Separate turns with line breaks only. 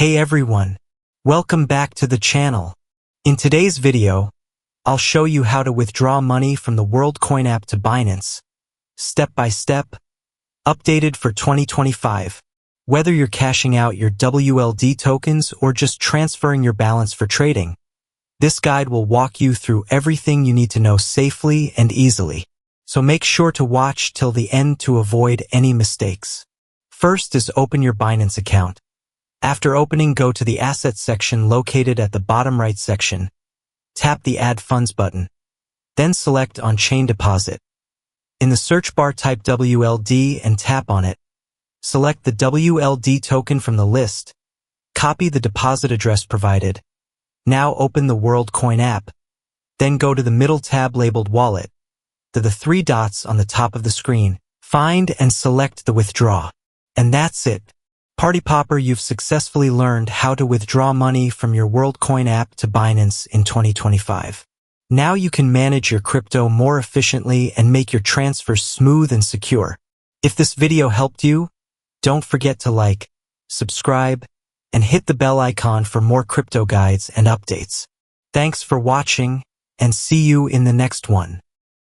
Hey everyone, welcome back to the channel. In today's video, I'll show you how to withdraw money from the Worldcoin app to Binance, step by step, updated for 2025. Whether you're cashing out your WLD tokens or just transferring your balance for trading, this guide will walk you through everything you need to know safely and easily. So make sure to watch till the end to avoid any mistakes. First is open your Binance account. After opening, go to the Assets section located at the bottom right section. Tap the Add Funds button. Then select On-Chain Deposit. In the search bar, type WLD and tap on it. Select the WLD token from the list. Copy the deposit address provided. Now open the Worldcoin app. Then go to the middle tab labeled Wallet. To the three dots on the top of the screen. Find and select the Withdraw. And that's it. Party Popper, you've successfully learned how to withdraw money from your Worldcoin app to Binance in 2025. Now you can manage your crypto more efficiently and make your transfers smooth and secure. If this video helped you, don't forget to like, subscribe, and hit the bell icon for more crypto guides and updates. Thanks for watching, and see you in the next one.